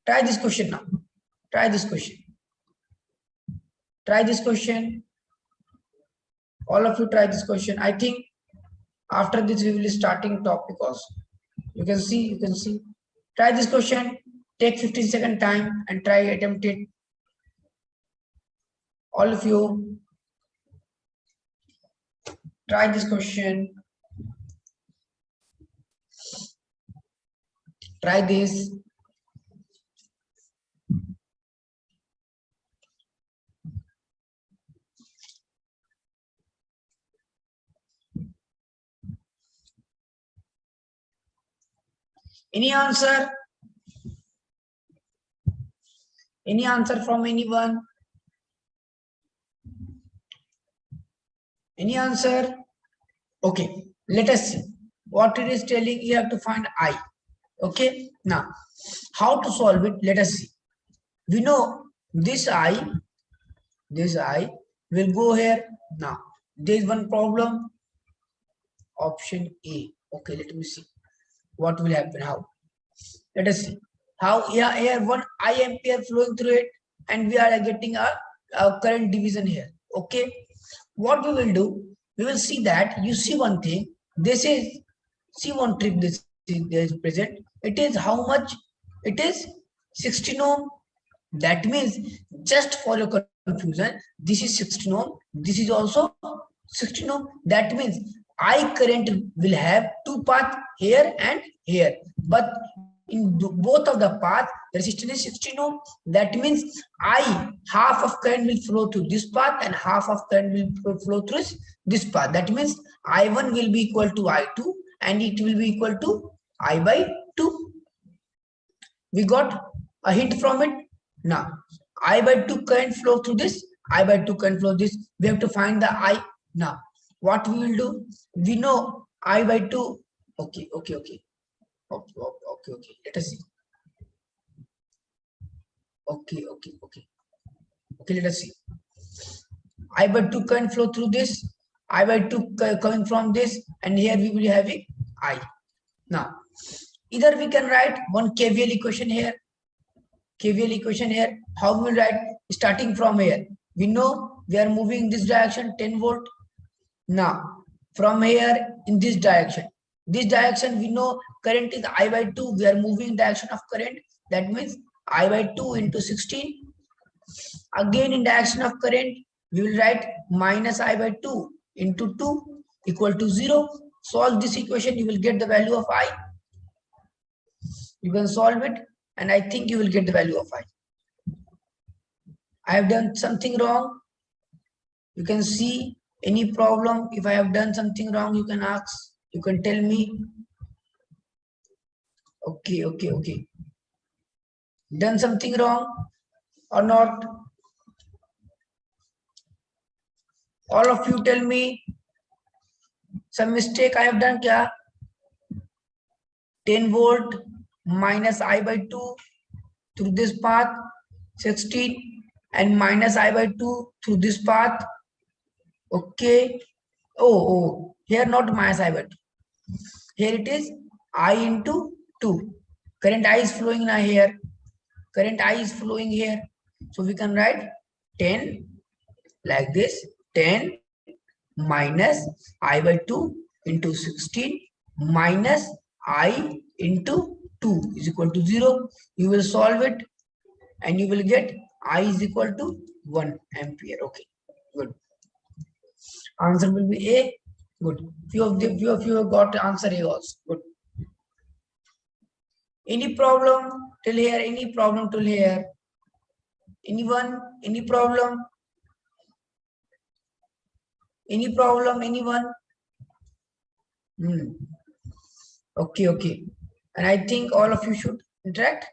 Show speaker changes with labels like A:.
A: Try this question now. Try this question. Try this question. All of you try this question. I think after this we will be starting topic also. You can see. Try this question. Take 15-second time and try attempt it. All of you try this question. Try this. Any answer? Any answer from anyone? Any answer? Okay, let us see. What it is telling, you have to find I. Okay, now how to solve it? Let us see. We know this I will go here. Now there is one problem. Option A. Okay, let me see what will happen. How? Let us see. How here 1 I ampere flowing through it, and we are getting a current division here. Okay, what we will do? We will see that you see one thing. This is, see one trick. This is present. It is how much? It is 16 ohm. That means, just for your confusion, this is 16 ohm. This is also 16 ohm. That means I current will have two paths, here and here. But in both of the paths, the resistance is 16 ohm. That means half of current will flow through this path and half of current will flow through this path. That means I1 will be equal to I2 and it will be equal to I by 2. We got a hint from it. Now I by 2 current flow through this, I by 2 current flow this. We have to find the I. Now what we will do? We know I by 2. Okay. Let us see. Okay. Let us see. I by 2 current flow through this, I by 2 coming from this, and here we will be having I. Now either we can write one KVL equation here. How we will write? Starting from here, we know we are moving this direction 10 volt. Now from here in this direction we know current is I by 2. We are moving direction of current. That means I by 2 into 16. Again in direction of current we will write minus I by 2 into 2 equal to 0. Solve this equation, you will get the value of I. You can solve it and I think you will get the value of I. I have done something wrong. You can see any problem. If I have done something wrong, you can ask. You can tell me. Okay. Done something wrong or not? All of you tell me. Some mistake I have done kya? 10 volt minus I by 2 through this path 16 and minus I by 2 through this path. Okay. Oh, here not minus I by 2. Here it is I into 2. Current I is flowing now here. Current I is flowing here. So we can write 10 like this. 10 minus I by 2 into 16 minus I into 2 is equal to 0. You will solve it and you will get I is equal to 1 ampere. Okay, good. Answer will be A. Good. Few of you have got answer A also. Good. Any problem till here? Any problem till here? Anyone? Any problem? Any problem? Anyone? Okay. And I think all of you should interact.